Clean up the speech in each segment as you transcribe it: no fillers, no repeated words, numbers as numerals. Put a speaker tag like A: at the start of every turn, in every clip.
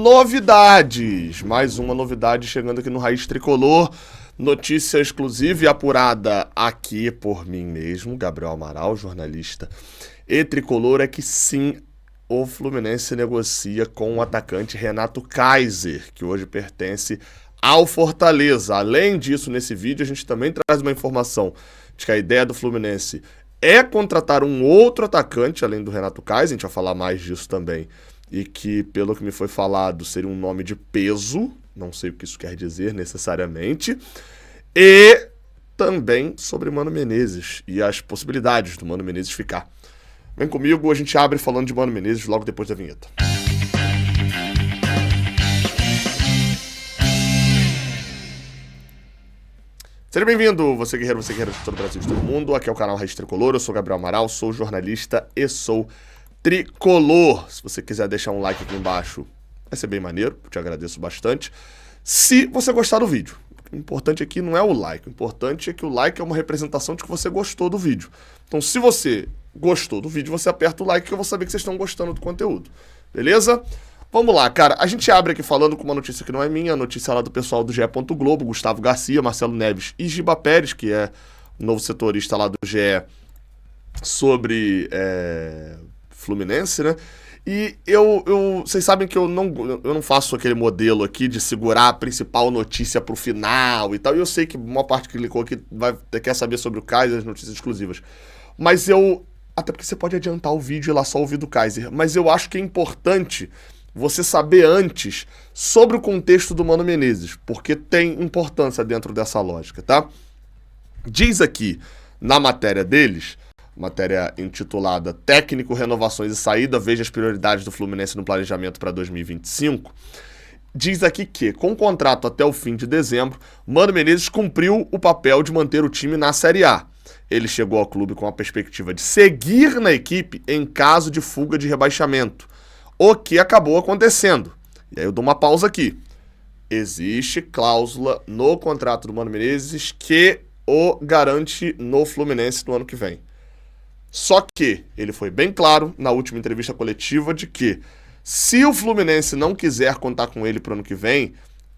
A: novidades. Mais uma novidade chegando aqui no Raiz Tricolor. Notícia exclusiva e apurada aqui por mim mesmo, Gabriel Amaral, jornalista e tricolor, é que sim, o Fluminense negocia com o atacante Renato Kaiser, que hoje pertence ao Fortaleza. Além disso, nesse vídeo a gente também traz uma informação de que a ideia do Fluminense é contratar um outro atacante, além do Renato Kaiser, a gente vai falar mais disso também, e que, pelo que me foi falado, seria um nome de peso, não sei o que isso quer dizer necessariamente, e também sobre Mano Menezes e as possibilidades do Mano Menezes ficar. Vem comigo, a gente abre falando de Mano Menezes logo depois da vinheta. Seja bem-vindo, você guerreiro de todo o Brasil, de todo mundo. Aqui é o canal Raiz Tricolor, eu sou Gabriel Amaral, sou jornalista e sou tricolor. Se você quiser deixar um like aqui embaixo, vai ser bem maneiro, eu te agradeço bastante. Se você gostar do vídeo, o importante aqui não é o like, o importante é que o like é uma representação de que você gostou do vídeo. Então, se você gostou do vídeo, você aperta o like que eu vou saber que vocês estão gostando do conteúdo, beleza? Vamos lá, cara, a gente abre aqui falando com uma notícia que não é minha, a notícia lá do pessoal do GE. Globo, Gustavo Garcia, Marcelo Neves e Giba Pérez, que é o novo setorista lá do GE, sobre Fluminense, né? E vocês sabem que eu não faço aquele modelo aqui de segurar a principal notícia pro final e tal, e eu sei que uma parte que clicou aqui quer saber sobre o Kaiser, as notícias exclusivas, mas até porque você pode adiantar o vídeo e lá só ouvir do Kaiser, mas eu acho que é importante você saber antes sobre o contexto do Mano Menezes, porque tem importância dentro dessa lógica, tá? Diz aqui na matéria deles, matéria intitulada Técnico, Renovações e Saída, veja as prioridades do Fluminense no planejamento para 2025, diz aqui que, com contrato até o fim de dezembro, Mano Menezes cumpriu o papel de manter o time na Série A. Ele chegou ao clube com a perspectiva de seguir na equipe em caso de fuga de rebaixamento, o que acabou acontecendo. E aí eu dou uma pausa aqui. Existe cláusula no contrato do Mano Menezes que o garante no Fluminense no ano que vem. Só que ele foi bem claro na última entrevista coletiva de que, se o Fluminense não quiser contar com ele para o ano que vem,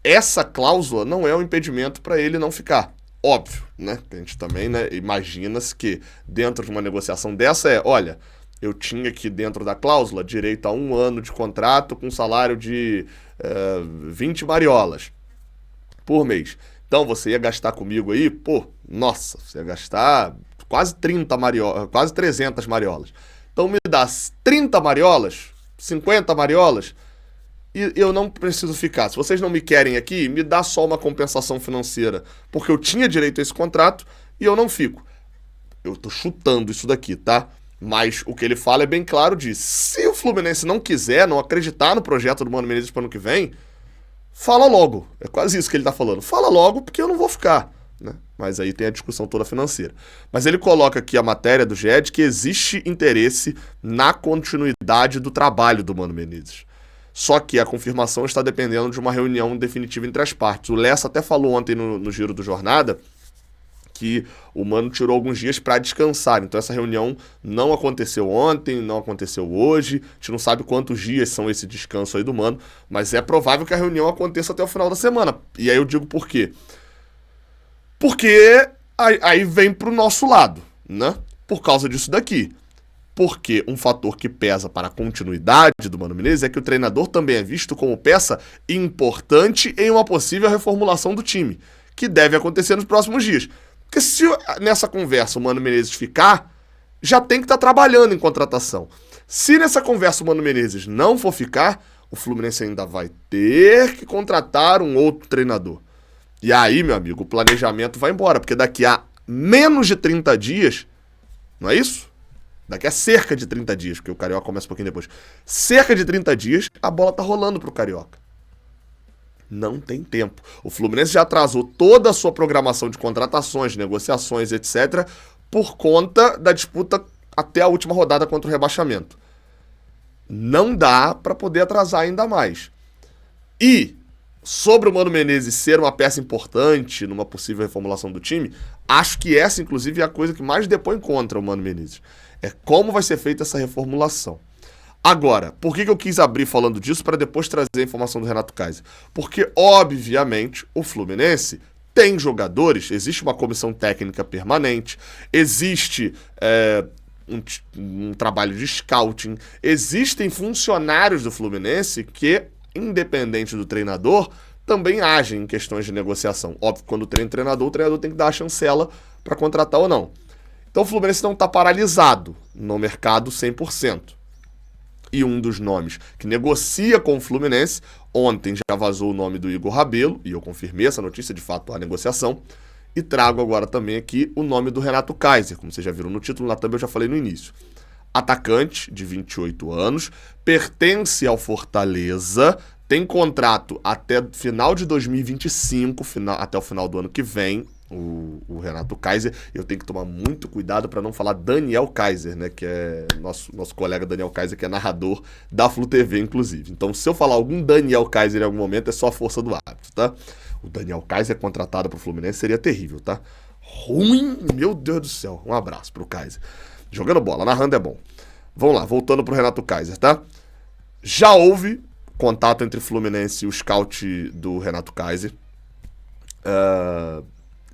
A: essa cláusula não é um impedimento para ele não ficar. Óbvio, né? A gente também, né, imagina-se que dentro de uma negociação dessa olha, eu tinha aqui dentro da cláusula direito a 1 ano de contrato com salário de 20 mariolas por mês. Então você ia gastar comigo aí, nossa, você ia gastar quase 300 mariolas. Então me dá 30 mariolas, 50 mariolas, e eu não preciso ficar. Se vocês não me querem aqui, me dá só uma compensação financeira, porque eu tinha direito a esse contrato e eu não fico. Eu tô chutando isso daqui, tá? Mas o que ele fala é bem claro de, se o Fluminense não quiser, não acreditar no projeto do Mano Menezes para o ano que vem, fala logo. É quase isso que ele tá falando. Fala logo, porque eu não vou ficar, né? Mas aí tem a discussão toda financeira. Mas ele coloca aqui a matéria do GE de que existe interesse na continuidade do trabalho do Mano Menezes. Só que a confirmação está dependendo de uma reunião definitiva entre as partes. O Lessa até falou ontem no Giro do Jornada que o Mano tirou alguns dias para descansar. Então essa reunião não aconteceu ontem, não aconteceu hoje. A gente não sabe quantos dias são esse descanso aí do Mano, mas é provável que a reunião aconteça até o final da semana. E aí eu digo por quê? Porque aí vem pro nosso lado, né? Por causa disso daqui. Porque um fator que pesa para a continuidade do Mano Menezes é que o treinador também é visto como peça importante em uma possível reformulação do time, que deve acontecer nos próximos dias. Porque se nessa conversa o Mano Menezes ficar, já tem que estar trabalhando em contratação. Se nessa conversa o Mano Menezes não for ficar, o Fluminense ainda vai ter que contratar um outro treinador. E aí, meu amigo, o planejamento vai embora, porque daqui a menos de 30 dias, não é isso? Daqui a cerca de 30 dias, porque o Carioca começa um pouquinho depois. Cerca de 30 dias, a bola tá rolando pro Carioca. Não tem tempo. O Fluminense já atrasou toda a sua programação de contratações, negociações, etc., por conta da disputa até a última rodada contra o rebaixamento. Não dá para poder atrasar ainda mais. E sobre o Mano Menezes ser uma peça importante numa possível reformulação do time, acho que essa, inclusive, é a coisa que mais depõe contra o Mano Menezes. É como vai ser feita essa reformulação. Agora, por que eu quis abrir falando disso para depois trazer a informação do Renato Kaiser? Porque, obviamente, o Fluminense tem jogadores, existe uma comissão técnica permanente, existe um trabalho de scouting, existem funcionários do Fluminense que, independente do treinador, também agem em questões de negociação. Óbvio, quando treina o treinador tem que dar a chancela para contratar ou não. Então o Fluminense não está paralisado no mercado 100%. E um dos nomes que negocia com o Fluminense, ontem já vazou o nome do Igor Rabelo, e eu confirmei essa notícia, de fato, a negociação, e trago agora também aqui o nome do Renato Kaiser, como vocês já viram no título, lá também eu já falei no início. Atacante, de 28 anos, pertence ao Fortaleza, tem contrato até final de 2025, até o final do ano que vem, o Renato Kaiser. Eu tenho que tomar muito cuidado para não falar Daniel Kaiser, né, que é nosso colega Daniel Kaiser, que é narrador da Flu TV, inclusive. Então, se eu falar algum Daniel Kaiser em algum momento, é só a força do hábito, tá? O Daniel Kaiser contratado pro Fluminense seria terrível, tá? Ruim, meu Deus do céu. Um abraço pro Kaiser. Jogando bola, narrando é bom. Vamos lá, voltando pro Renato Kaiser, tá? Já houve contato entre Fluminense e o scout do Renato Kaiser.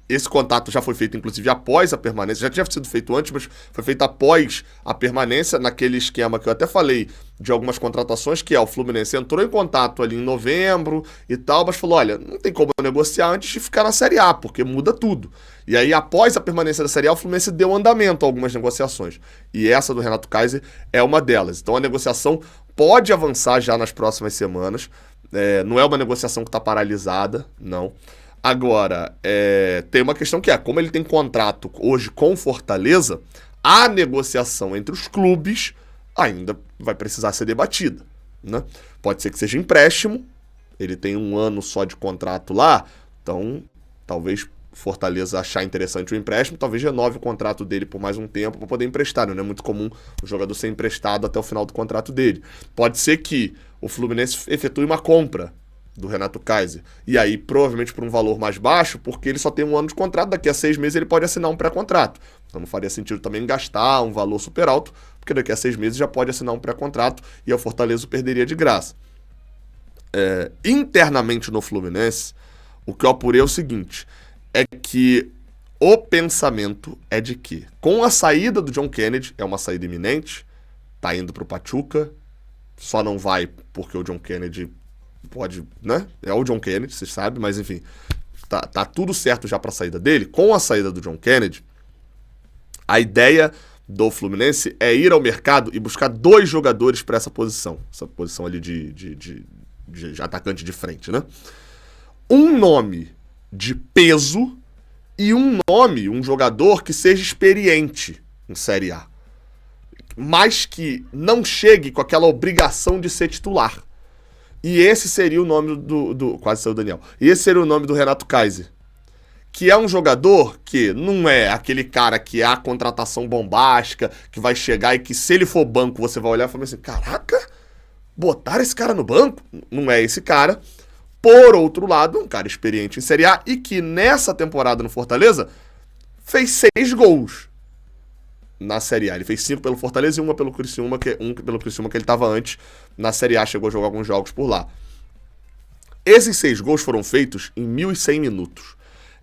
A: Esse contato já foi feito, inclusive, após a permanência. Já tinha sido feito antes, mas foi feito após a permanência, naquele esquema que eu até falei de algumas contratações, que é o Fluminense entrou em contato ali em novembro e tal, mas falou, olha, não tem como negociar antes de ficar na Série A, porque muda tudo. E aí, após a permanência da Série A, o Fluminense deu andamento a algumas negociações. E essa do Renato Kaiser é uma delas. Então, a negociação pode avançar já nas próximas semanas. Não é uma negociação que está paralisada, não. Agora, tem uma questão que como ele tem contrato hoje com Fortaleza, a negociação entre os clubes ainda vai precisar ser debatida, né? Pode ser que seja empréstimo, ele tem 1 ano só de contrato lá, então talvez Fortaleza achar interessante o empréstimo, talvez renove o contrato dele por mais um tempo para poder emprestar, não é muito comum o jogador ser emprestado até o final do contrato dele. Pode ser que o Fluminense efetue uma compra do Renato Kaiser, e aí provavelmente por um valor mais baixo, porque ele só tem 1 ano de contrato, daqui a 6 meses ele pode assinar um pré-contrato. Então não faria sentido também gastar um valor super alto, porque daqui a 6 meses já pode assinar um pré-contrato e o Fortaleza o perderia de graça. Internamente no Fluminense, o que eu apurei é o seguinte, é que o pensamento é de que, com a saída do John Kennedy, é uma saída iminente, tá indo pro Pachuca, só não vai porque o John Kennedy pode, né? É o John Kennedy, vocês sabem, mas enfim, tá tudo certo já pra saída dele. Com a saída do John Kennedy, a ideia do Fluminense é ir ao mercado e buscar 2 jogadores pra essa posição ali de atacante de frente, né? Um nome de peso e um jogador que seja experiente em Série A, mas que não chegue com aquela obrigação de ser titular. E esse seria o nome quase saiu o Daniel. E esse seria o nome do Renato Kaiser. Que é um jogador que não é aquele cara que é a contratação bombástica, que vai chegar e que se ele for banco, você vai olhar e falar assim, caraca, botaram esse cara no banco? Não é esse cara. Por outro lado, um cara experiente em Série A e que nessa temporada no Fortaleza fez 6 gols na Série A. Ele fez 5 pelo Fortaleza e 1 pelo Criciúma, que ele estava antes. Na Série A chegou a jogar alguns jogos por lá. Esses 6 gols foram feitos em 1.100 minutos.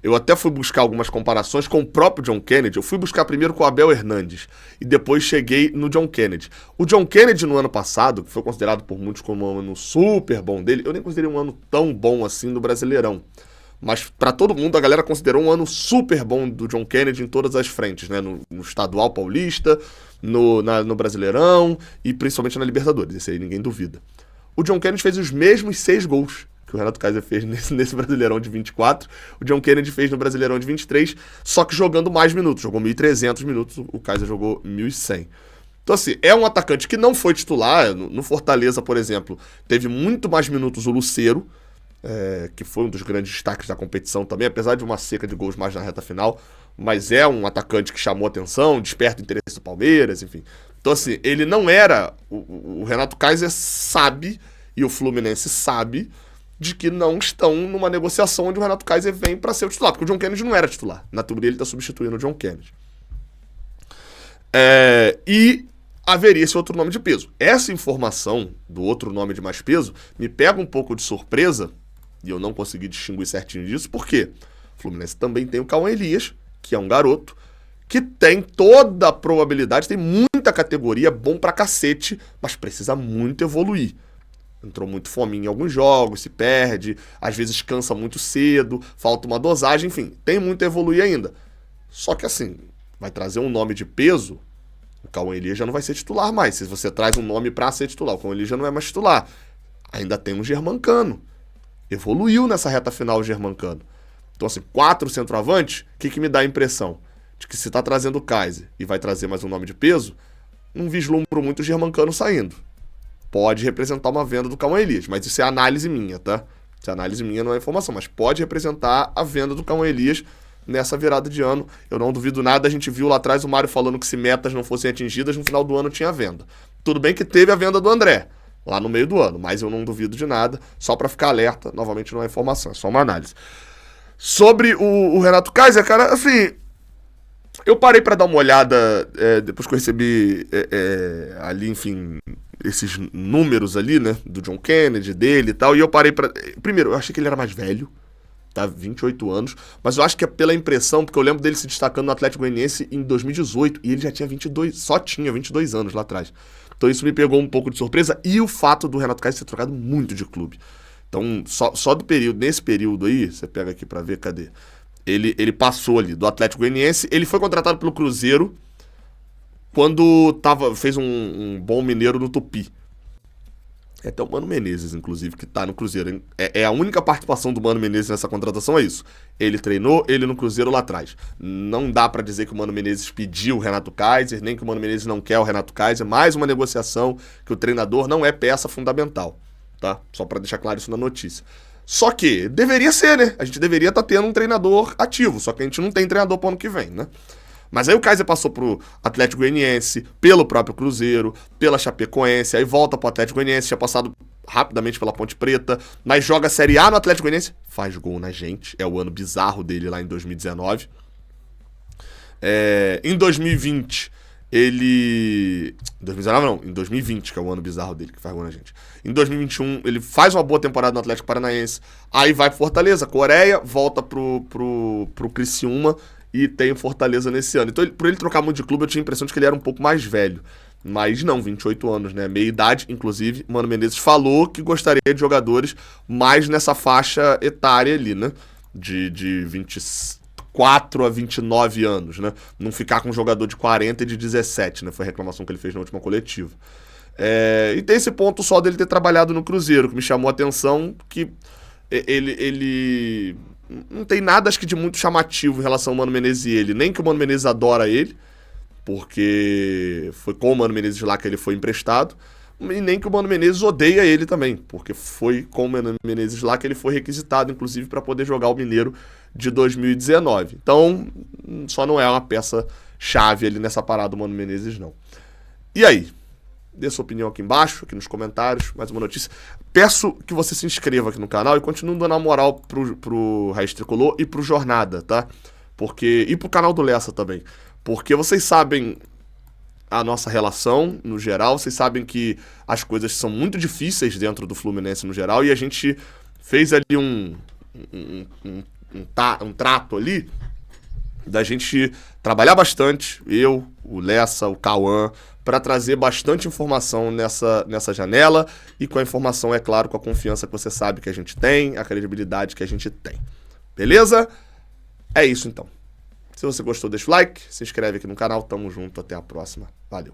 A: Eu até fui buscar algumas comparações com o próprio John Kennedy. Eu fui buscar primeiro com o Abel Hernandes e depois cheguei no John Kennedy. O John Kennedy no ano passado, que foi considerado por muitos como um ano super bom dele, eu nem considerei um ano tão bom assim no Brasileirão. Mas pra todo mundo, a galera considerou um ano super bom do John Kennedy em todas as frentes, né? No estadual paulista, no Brasileirão e principalmente na Libertadores. Esse aí ninguém duvida. O John Kennedy fez os mesmos 6 gols que o Renato Kaiser fez nesse Brasileirão de 24. O John Kennedy fez no Brasileirão de 23, só que jogando mais minutos. Jogou 1.300 minutos, o Kaiser jogou 1.100. Então, assim, é um atacante que não foi titular. No Fortaleza, por exemplo, teve muito mais minutos o Lucero, que foi um dos grandes destaques da competição também, apesar de uma seca de gols mais na reta final, mas é um atacante que chamou atenção, desperta o interesse do Palmeiras, enfim. Então, assim, ele não era... O Renato Kaiser sabe, e o Fluminense sabe, de que não estão numa negociação onde o Renato Kaiser vem para ser o titular, porque o John Kennedy não era titular. Na teoria, ele está substituindo o John Kennedy. E haveria esse outro nome de peso. Essa informação do outro nome de mais peso me pega um pouco de surpresa, e eu não consegui distinguir certinho disso, porque o Fluminense também tem o Cauã Elias, que é um garoto, que tem toda a probabilidade, tem muita categoria, bom pra cacete, mas precisa muito evoluir. Entrou muito fominha em alguns jogos, se perde, às vezes cansa muito cedo, falta uma dosagem, enfim, tem muito a evoluir ainda. Só que assim, vai trazer um nome de peso, o Cauã Elias já não vai ser titular mais. Se você traz um nome pra ser titular, o Cauã Elias já não é mais titular. Ainda tem um Germancano. Evoluiu nessa reta final o Germancano. Então assim, 4 centroavantes, o que me dá a impressão? De que se tá trazendo o Kaiser e vai trazer mais um nome de peso, não vislumbro muito o Germancano saindo. Pode representar uma venda do Cauã Elias, mas isso é análise minha, tá? Isso é análise minha, não é informação, mas pode representar a venda do Cauã Elias nessa virada de ano. Eu não duvido nada, a gente viu lá atrás o Mário falando que se metas não fossem atingidas, no final do ano tinha venda. Tudo bem que teve a venda do André, lá no meio do ano, mas eu não duvido de nada, só pra ficar alerta, novamente não é informação, é só uma análise. Sobre o Renato Kaiser, cara, assim, eu parei pra dar uma olhada, depois que eu recebi ali, enfim, esses números ali, né, do John Kennedy, dele e tal, e eu parei pra... Primeiro, eu achei que ele era mais velho, tá, 28 anos, mas eu acho que é pela impressão, porque eu lembro dele se destacando no Atlético Goianiense em 2018, e ele já tinha 22, só tinha 22 anos lá atrás. Então isso me pegou um pouco de surpresa, e o fato do Renato Kaiser ter trocado muito de clube. Então, só do período, nesse período aí, você pega aqui pra ver, cadê? Ele passou ali do Atlético Goianiense, ele foi contratado pelo Cruzeiro quando fez um bom mineiro no Tupi. É até o Mano Menezes, inclusive, que tá no Cruzeiro. É a única participação do Mano Menezes nessa contratação, é isso. Ele treinou ele no Cruzeiro lá atrás. Não dá pra dizer que o Mano Menezes pediu o Renato Kaiser, nem que o Mano Menezes não quer o Renato Kaiser. Mais uma negociação que o treinador não é peça fundamental, tá? Só pra deixar claro isso na notícia. Só que deveria ser, né? A gente deveria estar tendo um treinador ativo, só que a gente não tem treinador pro ano que vem, né? Mas aí o Kaiser passou pro Atlético Goianiense, pelo próprio Cruzeiro, pela Chapecoense, aí volta pro Atlético Goianiense, tinha passado rapidamente pela Ponte Preta, mas joga a Série A no Atlético Goianiense, faz gol na gente, é o ano bizarro dele lá em 2019. Em 2020, ele... 2019 não, em 2020, que é o ano bizarro dele, que faz gol na gente. Em 2021, ele faz uma boa temporada no Atlético Paranaense, aí vai pro Fortaleza, Coreia, volta pro Criciúma, e tem o Fortaleza nesse ano. Então, por ele trocar muito de clube, eu tinha a impressão de que ele era um pouco mais velho. Mas não, 28 anos, né? Meia idade, inclusive, Mano Menezes falou que gostaria de jogadores mais nessa faixa etária ali, né? De 24 a 29 anos, né? Não ficar com um jogador de 40 e de 17, né? Foi a reclamação que ele fez na última coletiva. E tem esse ponto só dele ter trabalhado no Cruzeiro, que me chamou a atenção, que ele não tem nada, acho que, de muito chamativo em relação ao Mano Menezes e ele. Nem que o Mano Menezes adora ele, porque foi com o Mano Menezes lá que ele foi emprestado, e nem que o Mano Menezes odeia ele também, porque foi com o Mano Menezes lá que ele foi requisitado, inclusive, para poder jogar o Mineiro de 2019. Então, só não é uma peça-chave ali nessa parada do Mano Menezes, não. E aí? Dê sua opinião aqui embaixo, aqui nos comentários, mais uma notícia. Peço que você se inscreva aqui no canal e continue dando a moral pro Raiz Tricolor e pro Jornada, tá? E pro canal do Lessa também. Porque vocês sabem a nossa relação no geral, vocês sabem que as coisas são muito difíceis dentro do Fluminense no geral, e a gente fez ali um trato ali da gente trabalhar bastante, eu, o Lessa, o Cauã, para trazer bastante informação nessa janela, e com a informação, é claro, com a confiança que você sabe que a gente tem, a credibilidade que a gente tem. Beleza? É isso então. Se você gostou, deixa o like, se inscreve aqui no canal, tamo junto, até a próxima. Valeu!